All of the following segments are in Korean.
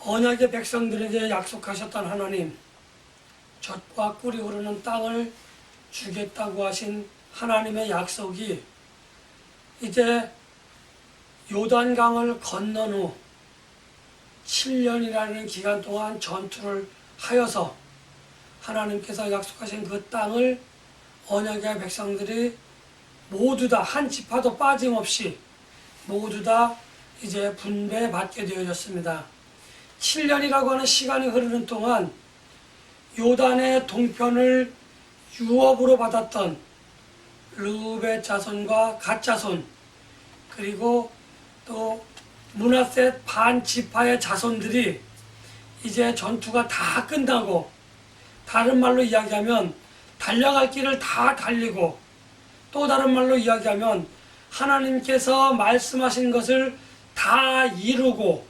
언약의 백성들에게 약속하셨던 하나님, 젖과 꿀이 흐르는 땅을 주겠다고 하신 하나님의 약속이 이제 요단강을 건넌 후 7년이라는 기간 동안 전투를 하여서 하나님께서 약속하신 그 땅을 언약의 백성들이 모두 다 한 지파도 빠짐없이 모두 다 이제 분배받게 되어졌습니다. 7년이라고 하는 시간이 흐르는 동안 요단의 동편을 유업으로 받았던 르우벤 자손과 갓 자손, 그리고 또 므낫세 반 지파의 자손들이 이제 전투가 다 끝나고, 다른 말로 이야기하면 달려갈 길을 다 달리고, 또 다른 말로 이야기하면 하나님께서 말씀하신 것을 다 이루고,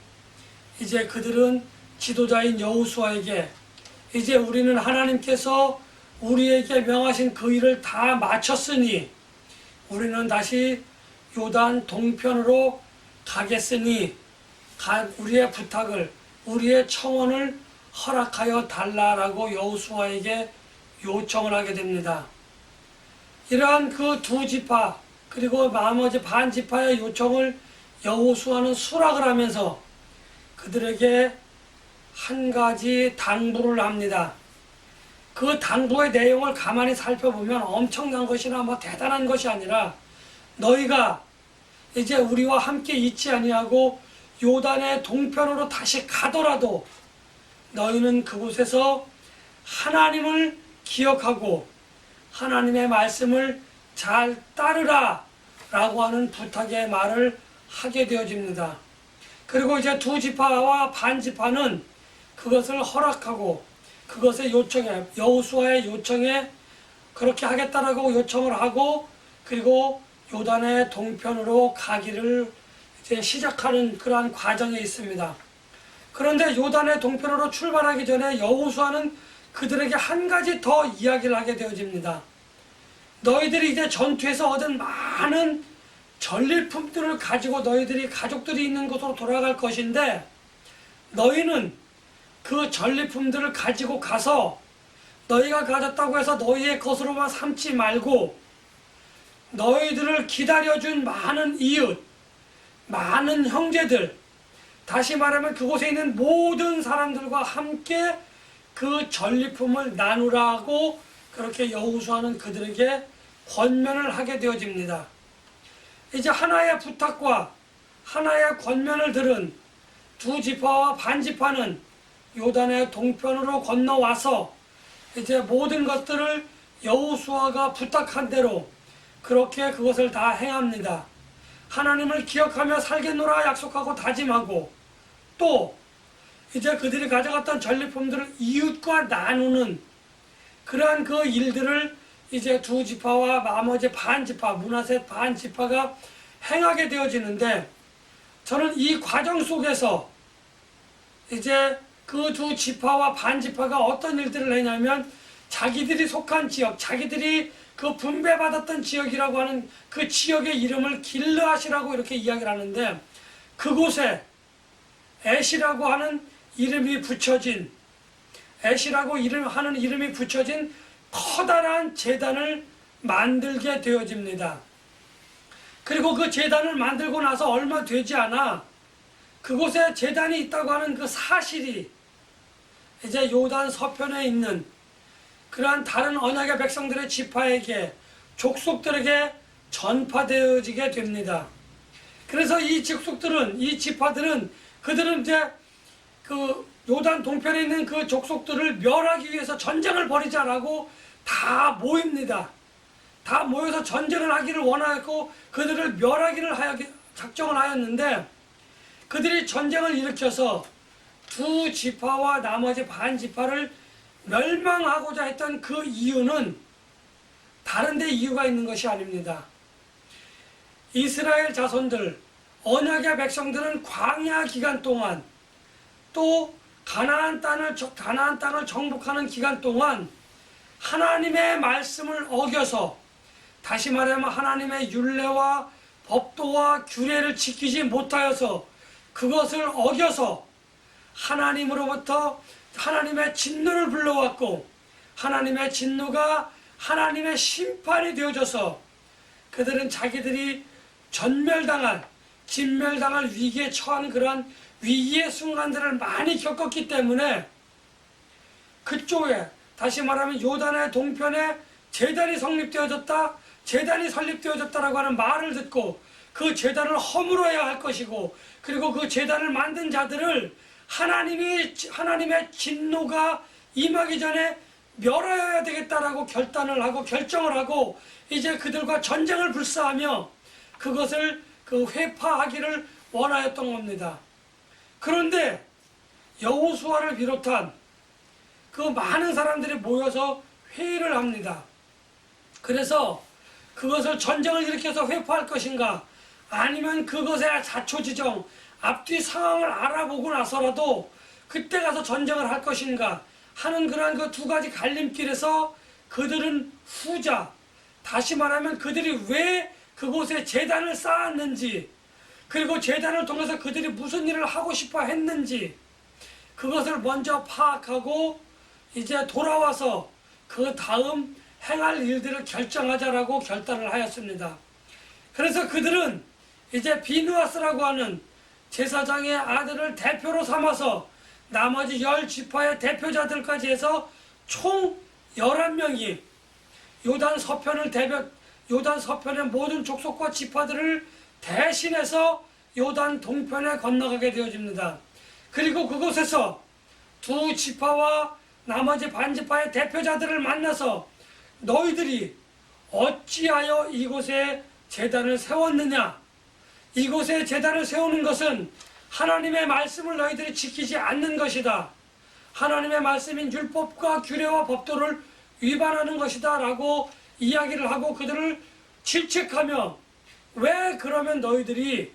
이제 그들은 지도자인 여호수아에게 이제 우리는 하나님께서 우리에게 명하신 그 일을 다 마쳤으니 우리는 다시 요단 동편으로 가겠으니 우리의 부탁을, 우리의 청원을 허락하여 달라라고 여호수아에게 요청을 하게 됩니다. 이러한 그 두 지파 그리고 나머지 반 지파의 요청을 여호수아는 수락을 하면서 그들에게 한 가지 당부를 합니다. 그 당부의 내용을 가만히 살펴보면 엄청난 것이나 대단한 것이 아니라, 너희가 이제 우리와 함께 있지 아니하고 요단의 동편으로 다시 가더라도 너희는 그곳에서 하나님을 기억하고 하나님의 말씀을 잘 따르라 라고 하는 부탁의 말을 하게 되어집니다. 그리고 이제 두 지파와 반 지파는 그것을 허락하고 그것의 요청에, 여호수아의 요청에 그렇게 하겠다라고 요청을 하고, 그리고 요단의 동편으로 가기를 이제 시작하는 그러한 과정에 있습니다. 그런데 요단의 동편으로 출발하기 전에 여호수아는 그들에게 한 가지 더 이야기를 하게 되어집니다. 너희들이 이제 전투에서 얻은 많은 전리품들을 가지고 너희들이 가족들이 있는 곳으로 돌아갈 것인데, 너희는 그 전리품들을 가지고 가서 너희가 가졌다고 해서 너희의 것으로만 삼지 말고 너희들을 기다려준 많은 이웃, 많은 형제들, 다시 말하면 그곳에 있는 모든 사람들과 함께 그 전리품을 나누라고 그렇게 여호수아는 그들에게 권면을 하게 되어집니다. 이제 하나의 부탁과 하나의 권면을 들은 두 지파와 반 지파는 요단의 동편으로 건너와서 이제 모든 것들을 여호수아가 부탁한 대로 그렇게 그것을 다 행합니다. 하나님을 기억하며 살겠노라 약속하고 다짐하고, 또 이제 그들이 가져갔던 전리품들을 이웃과 나누는 그러한 그 일들을 이제 두 지파와 나머지 반 지파, 므낫세 반 지파가 행하게 되어지는데, 저는 이 과정 속에서 이제 그 두 지파와 반 지파가 어떤 일들을 했냐면, 자기들이 속한 지역, 자기들이 그 분배받았던 지역이라고 하는 그 지역의 이름을 길르앗이라고 이렇게 이야기를 하는데, 그곳에 엣이라고 하는 이름이 붙여진, 엣이라고 하는 이름이 붙여진 커다란 제단을 만들게 되어집니다. 그리고 그 제단을 만들고 나서 얼마 되지 않아 그곳에 제단이 있다고 하는 그 사실이 이제 요단 서편에 있는 그러한 다른 언약의 백성들의 지파에게, 족속들에게 전파되어지게 됩니다. 그래서 이 족속들은, 이 지파들은, 그들은 이제 그 요단 동편에 있는 그 족속들을 멸하기 위해서 전쟁을 벌이자라고 다 모입니다. 다 모여서 전쟁을 하기를 원하였고 그들을 멸하기를 작정을 하였는데, 그들이 전쟁을 일으켜서 두 지파와 나머지 반 지파를 멸망하고자 했던 그 이유는 다른 데 이유가 있는 것이 아닙니다. 이스라엘 자손들, 언약의 백성들은 광야 기간 동안, 또 가나안 땅을 정복하는 기간 동안 하나님의 말씀을 어겨서, 다시 말하면 하나님의 율례와 법도와 규례를 지키지 못하여서 그것을 어겨서 하나님으로부터 하나님의 진노를 불러왔고, 하나님의 진노가 하나님의 심판이 되어져서 그들은 자기들이 진멸당할 위기에 처한 그러한 위기의 순간들을 많이 겪었기 때문에 그쪽에, 다시 말하면 요단의 동편에 제단이 성립되어졌다, 제단이 설립되어졌다라고 하는 말을 듣고 그 제단을 허물어야 할 것이고, 그리고 그 제단을 만든 자들을 하나님의 진노가 임하기 전에 멸하여야 되겠다라고 결정을 하고 이제 그들과 전쟁을 불사하며 그것을 회파하기를 원하였던 겁니다. 그런데 여호수아를 비롯한 그 많은 사람들이 모여서 회의를 합니다. 그래서 그것을 전쟁을 일으켜서 회파할 것인가, 아니면 그것의 자초지정, 앞뒤 상황을 알아보고 나서라도 그때 가서 전쟁을 할 것인가 하는 그러한 그 두 가지 갈림길에서 그들은 후자, 다시 말하면 그들이 왜 그곳에 제단을 쌓았는지, 그리고 제단을 통해서 그들이 무슨 일을 하고 싶어 했는지 그것을 먼저 파악하고 이제 돌아와서 그 다음 행할 일들을 결정하자라고 결단을 하였습니다. 그래서 그들은 이제 비누아스라고 하는 제사장의 아들을 대표로 삼아서 나머지 10지파의 대표자들까지 해서 총 11명이 요단 서편의 모든 족속과 지파들을 대신해서 요단 동편에 건너가게 되어집니다. 그리고 그곳에서 두 지파와 나머지 반지파의 대표자들을 만나서 너희들이 어찌하여 이곳에 제단을 세웠느냐, 이곳에 제단을 세우는 것은 하나님의 말씀을 너희들이 지키지 않는 것이다, 하나님의 말씀인 율법과 규례와 법도를 위반하는 것이다 라고 이야기를 하고 그들을 질책하며 왜 그러면 너희들이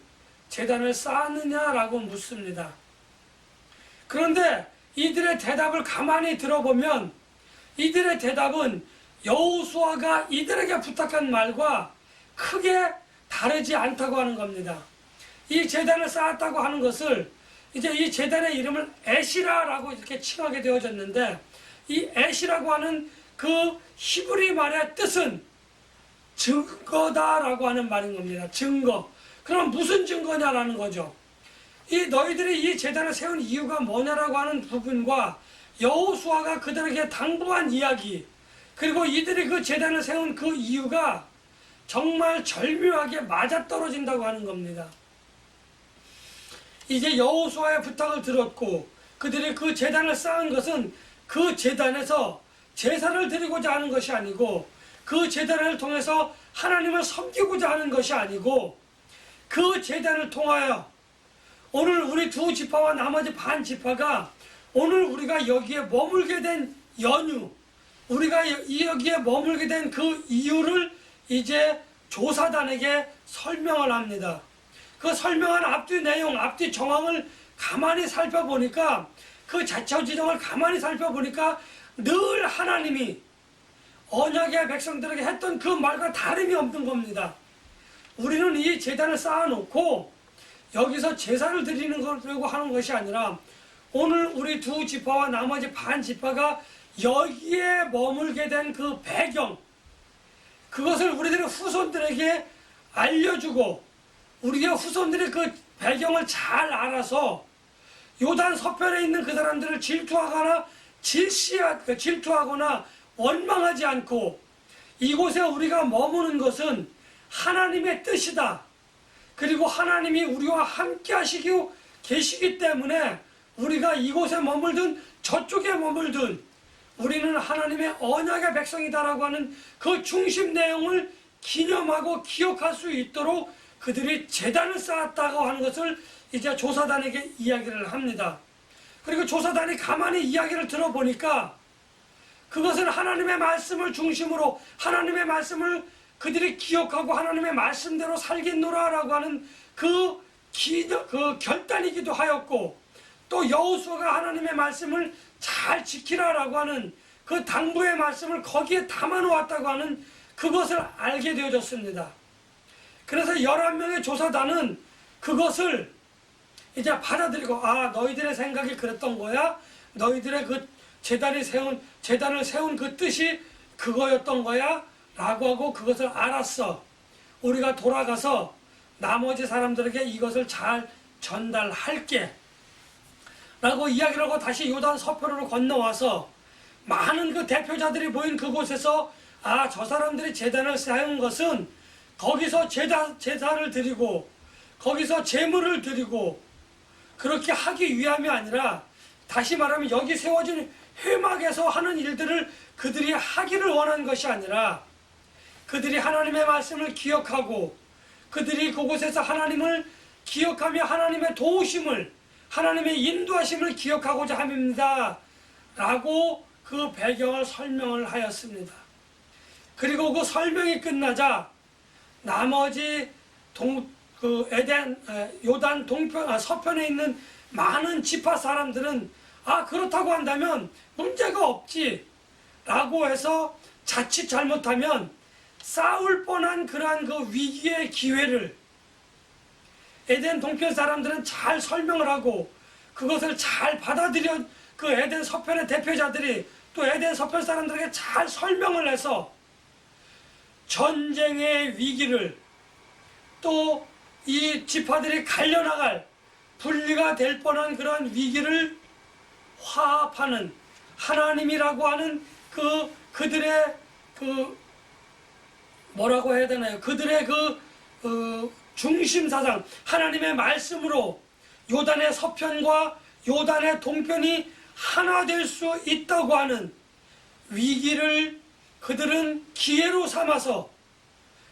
제단을 쌓았느냐라고 묻습니다. 그런데 이들의 대답을 가만히 들어보면 이들의 대답은 여호수아가 이들에게 부탁한 말과 크게 다르지 않다고 하는 겁니다. 이 제단을 쌓았다고 하는 것을 이제 이 제단의 이름을 에시라라고 이렇게 칭하게 되어졌는데, 이 에시라고 하는 그 히브리 말의 뜻은 증거다라고 하는 말인 겁니다. 증거. 그럼 무슨 증거냐라는 거죠. 이 너희들이 이 제단을 세운 이유가 뭐냐라고 하는 부분과 여호수아가 그들에게 당부한 이야기, 그리고 이들이 그 제단을 세운 그 이유가 정말 절묘하게 맞아떨어진다고 하는 겁니다. 이제 여호수아의 부탁을 들었고 그들이 그 제단을 쌓은 것은 그 제단에서 제사를 드리고자 하는 것이 아니고, 그 제단을 통해서 하나님을 섬기고자 하는 것이 아니고, 그 제단을 통하여 오늘 우리 두 지파와 나머지 반 지파가 오늘 우리가 여기에 머물게 된 연유, 우리가 여기에 머물게 된 그 이유를 이제 조사단에게 설명을 합니다. 그 설명한 앞뒤 내용, 앞뒤 정황을 가만히 살펴보니까, 그 자처지정을 가만히 살펴보니까 늘 하나님이 언약의 백성들에게 했던 그 말과 다름이 없는 겁니다. 우리는 이 제단을 쌓아놓고 여기서 제사를 드리는 거라고 하는 것이 아니라, 오늘 우리 두 지파와 나머지 반 지파가 여기에 머물게 된 그 배경, 그것을 우리들의 후손들에게 알려주고 우리의 후손들이 그 배경을 잘 알아서 요단 서편에 있는 그 사람들을 질투하거나 원망하지 않고, 이곳에 우리가 머무는 것은 하나님의 뜻이다, 그리고 하나님이 우리와 함께 하시고 계시기 때문에 우리가 이곳에 머물든 저쪽에 머물든 우리는 하나님의 언약의 백성이다라고 하는 그 중심 내용을 기념하고 기억할 수 있도록 그들이 제단을 쌓았다고 하는 것을 이제 조사단에게 이야기를 합니다. 그리고 조사단이 가만히 이야기를 들어보니까 그것은 하나님의 말씀을 중심으로 하나님의 말씀을 그들이 기억하고 하나님의 말씀대로 살겠노라라고 하는 그 결단이기도 하였고, 또 여호수아가 하나님의 말씀을 잘 지키라라고 하는 그 당부의 말씀을 거기에 담아놓았다고 하는 그것을 알게 되어졌습니다. 그래서 11명의 조사단은 그것을 이제 받아들이고, 아, 너희들의 생각이 그랬던 거야? 너희들의 그 재단을 세운 그 뜻이 그거였던 거야? 라고 하고 그것을 알았어. 우리가 돌아가서 나머지 사람들에게 이것을 잘 전달할게. 라고 이야기를 하고 다시 요단 서편으로 건너와서 많은 그 대표자들이 모인 그곳에서, 아, 저 사람들이 제단을 세운 것은 거기서 제사를 드리고 거기서 제물을 드리고 그렇게 하기 위함이 아니라, 다시 말하면 여기 세워진 회막에서 하는 일들을 그들이 하기를 원한 것이 아니라, 그들이 하나님의 말씀을 기억하고 그들이 그곳에서 하나님을 기억하며 하나님의 도우심을, 하나님의 인도하심을 기억하고자 함입니다 라고 그 배경을 설명을 하였습니다. 그리고 그 설명이 끝나자 나머지 요단 서편에 있는 많은 지파 사람들은, 아, 그렇다고 한다면 문제가 없지 라고 해서 자칫 잘못하면 싸울 뻔한 그러한 그 위기의 기회를 에덴 동편 사람들은 잘 설명을 하고 그것을 잘 받아들여, 그 에덴 서편의 대표자들이 또 에덴 서편 사람들에게 잘 설명을 해서 전쟁의 위기를, 또 이 지파들이 갈려나갈 분리가 될 뻔한 그런 위기를 화합하는 하나님이라고 하는 그들의 뭐라고 해야 되나요? 그들의 중심 사상, 하나님의 말씀으로 요단의 서편과 요단의 동편이 하나 될 수 있다고 하는 위기를 그들은 기회로 삼아서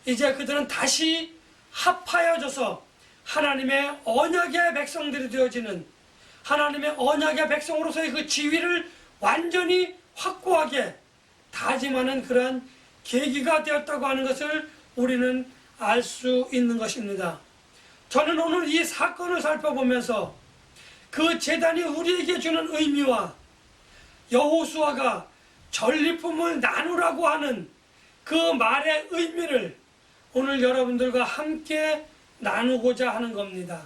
이제 그들은 다시 합하여져서 하나님의 언약의 백성들이 되어지는, 하나님의 언약의 백성으로서의 그 지위를 완전히 확고하게 다짐하는 그러한 계기가 되었다고 하는 것을 우리는 알 수 있는 것입니다. 저는 오늘 이 사건을 살펴보면서 그 제단이 우리에게 주는 의미와 여호수아가 전리품을 나누라고 하는 그 말의 의미를 오늘 여러분들과 함께 나누고자 하는 겁니다.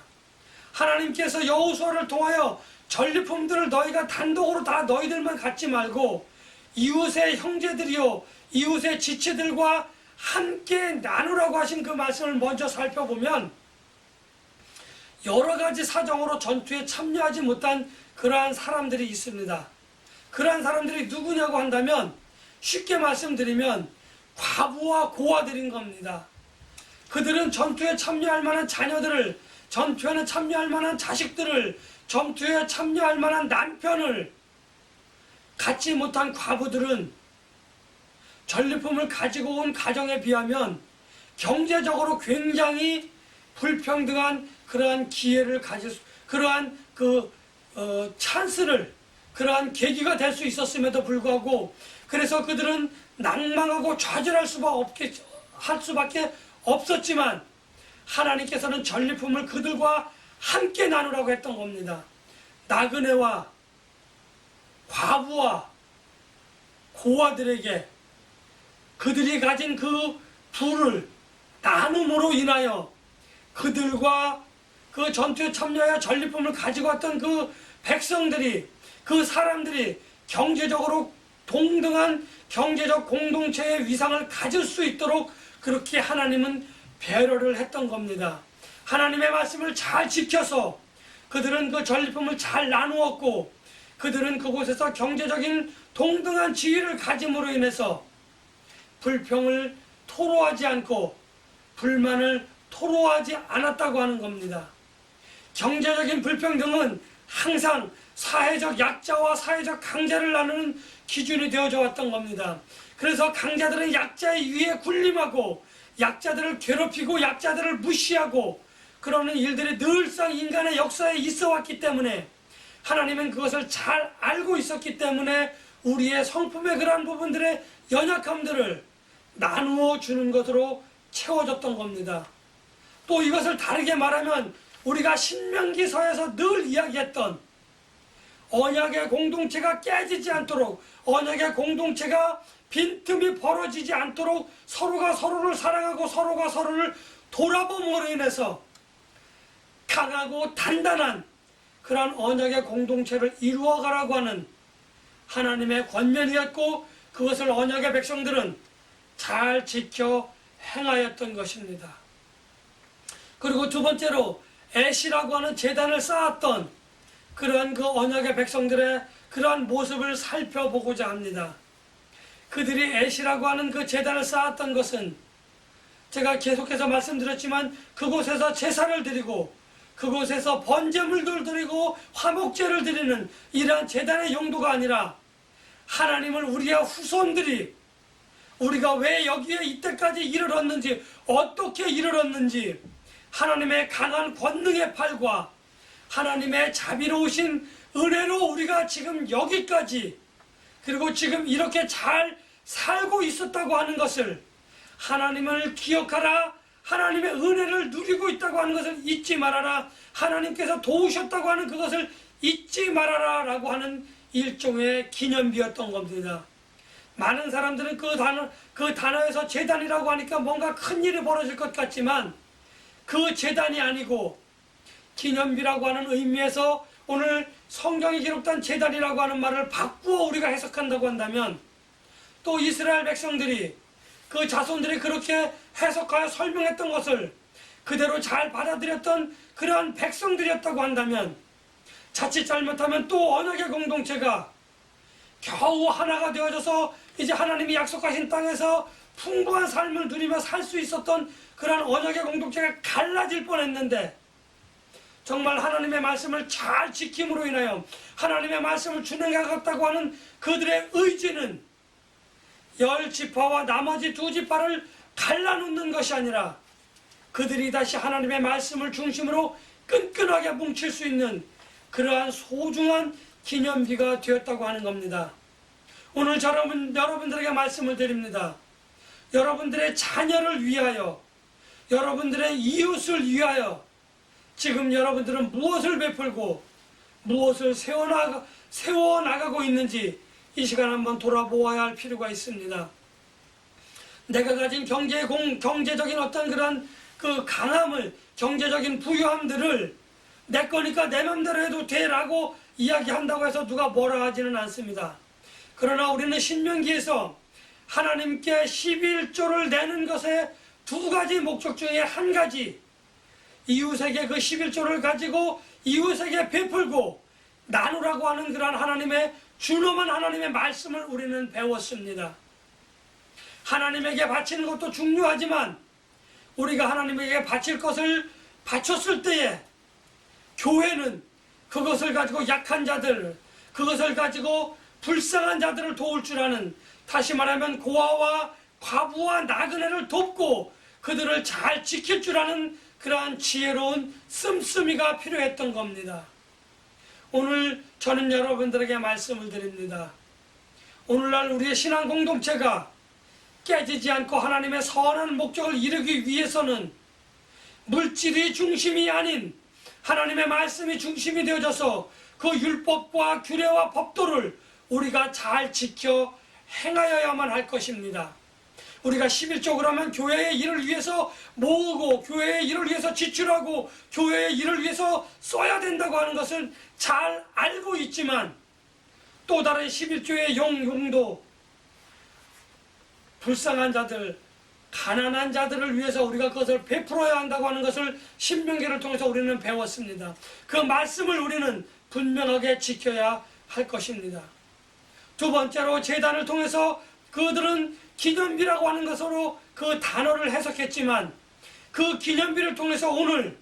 하나님께서 여호수아를 통하여 전리품들을 너희가 단독으로 다 너희들만 갖지 말고 이웃의 형제들이요 이웃의 지체들과 함께 나누라고 하신 그 말씀을 먼저 살펴보면, 여러 가지 사정으로 전투에 참여하지 못한 그러한 사람들이 있습니다. 그러한 사람들이 누구냐고 한다면, 쉽게 말씀드리면 과부와 고아들인 겁니다. 그들은 전투에 참여할 만한 자녀들을, 전투에 참여할 만한 자식들을, 전투에 참여할 만한 남편을 갖지 못한 과부들은 전리품을 가지고 온 가정에 비하면 경제적으로 굉장히 불평등한 그러한 기회를 그러한 찬스를, 그러한 계기가 될 수 있었음에도 불구하고, 그래서 그들은 낭망하고 좌절할 수밖에 없었지만 하나님께서는 전리품을 그들과 함께 나누라고 했던 겁니다. 나그네와 과부와 고아들에게 그들이 가진 그 부를 나눔으로 인하여 그들과 그 전투에 참여하여 전리품을 가지고 왔던 그 백성들이, 그 사람들이 경제적으로 동등한 경제적 공동체의 위상을 가질 수 있도록 그렇게 하나님은 배려를 했던 겁니다. 하나님의 말씀을 잘 지켜서 그들은 그 전리품을 잘 나누었고, 그들은 그곳에서 경제적인 동등한 지위를 가짐으로 인해서 불평을 토로하지 않고 불만을 토로하지 않았다고 하는 겁니다. 경제적인 불평등은 항상 사회적 약자와 사회적 강자를 나누는 기준이 되어져 왔던 겁니다. 그래서 강자들은 약자의 위에 군림하고 약자들을 괴롭히고 약자들을 무시하고 그러는 일들이 늘상 인간의 역사에 있어 왔기 때문에, 하나님은 그것을 잘 알고 있었기 때문에 우리의 성품의 그러한 부분들의 연약함들을 나누어 주는 것으로 채워졌던 겁니다. 또 이것을 다르게 말하면 우리가 신명기서에서 늘 이야기했던 언약의 공동체가 깨지지 않도록, 언약의 공동체가 빈틈이 벌어지지 않도록 서로가 서로를 사랑하고 서로가 서로를 돌아봄으로 인해서 강하고 단단한 그러한 언약의 공동체를 이루어가라고 하는 하나님의 권면이었고, 그것을 언약의 백성들은 잘 지켜 행하였던 것입니다. 그리고 두 번째로 에시라고 하는 제단을 쌓았던 그러한 그 언약의 백성들의 그러한 모습을 살펴보고자 합니다. 그들이 에시라고 하는 그 제단을 쌓았던 것은, 제가 계속해서 말씀드렸지만, 그곳에서 제사를 드리고 그곳에서 번제물들 드리고 화목제를 드리는 이러한 제단의 용도가 아니라, 하나님을 우리의 후손들이 우리가 왜 여기에 이때까지 이르렀는지, 어떻게 이르렀는지, 하나님의 강한 권능의 팔과 하나님의 자비로우신 은혜로 우리가 지금 여기까지, 그리고 지금 이렇게 잘 살고 있었다고 하는 것을, 하나님을 기억하라, 하나님의 은혜를 누리고 있다고 하는 것을 잊지 말아라, 하나님께서 도우셨다고 하는 그것을 잊지 말아라 라고 하는 일종의 기념비였던 겁니다. 많은 사람들은 그 단어에서 제단이라고 하니까 뭔가 큰 일이 벌어질 것 같지만, 그 제단이 아니고 기념비라고 하는 의미에서 오늘 성경에 기록된 제단이라고 하는 말을 바꾸어 우리가 해석한다고 한다면, 또 이스라엘 백성들이, 그 자손들이 그렇게 해석하여 설명했던 것을 그대로 잘 받아들였던 그러한 백성들이었다고 한다면, 자칫 잘못하면 또 언약의 공동체가 겨우 하나가 되어져서 이제 하나님이 약속하신 땅에서 풍부한 삶을 누리며 살 수 있었던 그러한 언약의 공동체가 갈라질 뻔했는데, 정말 하나님의 말씀을 잘 지킴으로 인하여 하나님의 말씀을 준행하겠다고 하는 그들의 의지는 10지파와 나머지 2지파를 갈라놓는 것이 아니라, 그들이 다시 하나님의 말씀을 중심으로 끈끈하게 뭉칠 수 있는 그러한 소중한 기념비가 되었다고 하는 겁니다. 오늘 여러분들에게 말씀을 드립니다. 여러분들의 자녀를 위하여, 여러분들의 이웃을 위하여 지금 여러분들은 무엇을 베풀고 무엇을 세워나가고 있는지 이 시간 한번 돌아보아야 할 필요가 있습니다. 내가 가진 경제적인 어떤 그런 그 강함을, 경제적인 부유함들을 내 거니까 내 맘대로 해도 돼라고 이야기한다고 해서 누가 뭐라 하지는 않습니다. 그러나 우리는 신명기에서 하나님께 11조를 내는 것의 2가지 목적 중에 한 가지, 이웃에게 그 11조를 가지고 이웃에게 베풀고 나누라고 하는 그러한 하나님의 준엄한 하나님의 말씀을 우리는 배웠습니다. 하나님에게 바치는 것도 중요하지만, 우리가 하나님에게 바칠 것을 바쳤을 때에 교회는 그것을 가지고 약한 자들, 그것을 가지고 불쌍한 자들을 도울 줄 아는, 다시 말하면 고아와 과부와 나그네를 돕고 그들을 잘 지킬 줄 아는 그러한 지혜로운 씀씀이가 필요했던 겁니다. 오늘 저는 여러분들에게 말씀을 드립니다. 오늘날 우리의 신앙 공동체가 깨지지 않고 하나님의 선한 목적을 이루기 위해서는 물질이 중심이 아닌 하나님의 말씀이 중심이 되어져서 그 율법과 규례와 법도를 우리가 잘 지켜 행하여야만 할 것입니다. 우리가 11조 그러면 교회의 일을 위해서 모으고 교회의 일을 위해서 지출하고 교회의 일을 위해서 써야 된다고 하는 것을 잘 알고 있지만, 또 다른 11조의 용도, 불쌍한 자들, 가난한 자들을 위해서 우리가 그것을 베풀어야 한다고 하는 것을 신명기를 통해서 우리는 배웠습니다. 그 말씀을 우리는 분명하게 지켜야 할 것입니다. 두 번째로 제단을 통해서 그들은 기념비라고 하는 것으로 그 단어를 해석했지만, 그 기념비를 통해서 오늘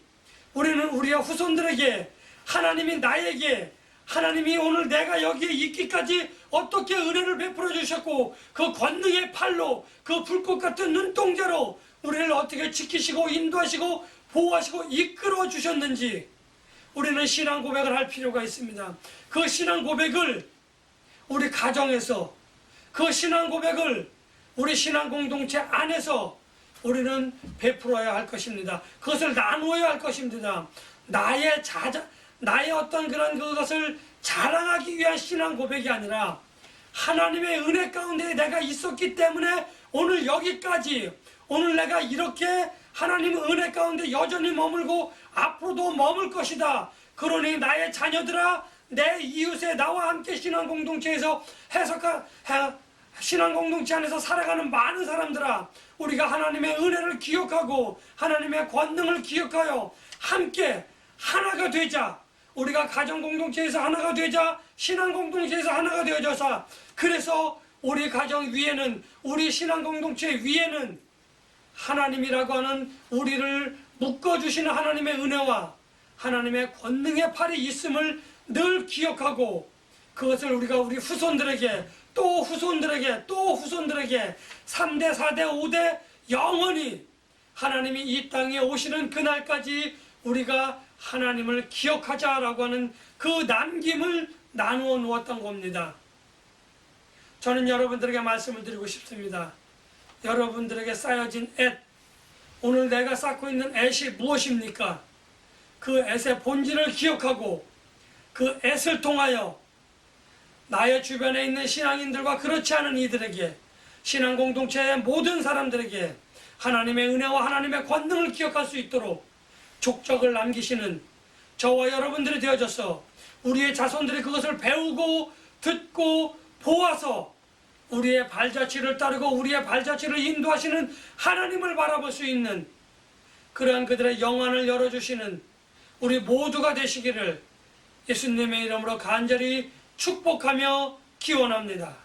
우리는 우리의 후손들에게, 하나님이 나에게, 하나님이 오늘 내가 여기에 있기까지 어떻게 은혜를 베풀어 주셨고, 그 권능의 팔로, 그 불꽃 같은 눈동자로 우리를 어떻게 지키시고 인도하시고 보호하시고 이끌어 주셨는지 우리는 신앙 고백을 할 필요가 있습니다. 그 신앙 고백을 우리 가정에서, 그 신앙 고백을 우리 신앙 공동체 안에서 우리는 베풀어야 할 것입니다. 그것을 나누어야 할 것입니다. 나의 어떤 그런 그것을 자랑하기 위한 신앙 고백이 아니라, 하나님의 은혜 가운데 내가 있었기 때문에 오늘 여기까지, 오늘 내가 이렇게 하나님의 은혜 가운데 여전히 머물고 앞으로도 머물 것이다. 그러니 나의 자녀들아, 내 이웃에 나와 함께 신앙 공동체에서 신앙 공동체 안에서 살아가는 많은 사람들아, 우리가 하나님의 은혜를 기억하고 하나님의 권능을 기억하여 함께 하나가 되자. 우리가 가정 공동체에서 하나가 되자. 신앙 공동체에서 하나가 되어져서, 그래서 우리 가정 위에는, 우리 신앙 공동체 위에는 하나님이라고 하는 우리를 묶어주시는 하나님의 은혜와 하나님의 권능의 팔이 있음을 늘 기억하고, 그것을 우리가 우리 후손들에게 또 후손들에게 또 후손들에게 3대 4대 5대 영원히 하나님이 이 땅에 오시는 그날까지 우리가 하나님을 기억하자라고 하는 그 남김을 나누어 놓았던 겁니다. 저는 여러분들에게 말씀을 드리고 싶습니다. 여러분들에게 쌓여진 앳, 오늘 내가 쌓고 있는 앳이 무엇입니까? 그 앳의 본질을 기억하고 그 앳을 통하여 나의 주변에 있는 신앙인들과 그렇지 않은 이들에게, 신앙 공동체의 모든 사람들에게 하나님의 은혜와 하나님의 권능을 기억할 수 있도록 족적을 남기시는 저와 여러분들이 되어져서 우리의 자손들이 그것을 배우고 듣고 보아서 우리의 발자취를 따르고 우리의 발자취를 인도하시는 하나님을 바라볼 수 있는 그러한 그들의 영안을 열어주시는 우리 모두가 되시기를 예수님의 이름으로 간절히 축복하며 기원합니다.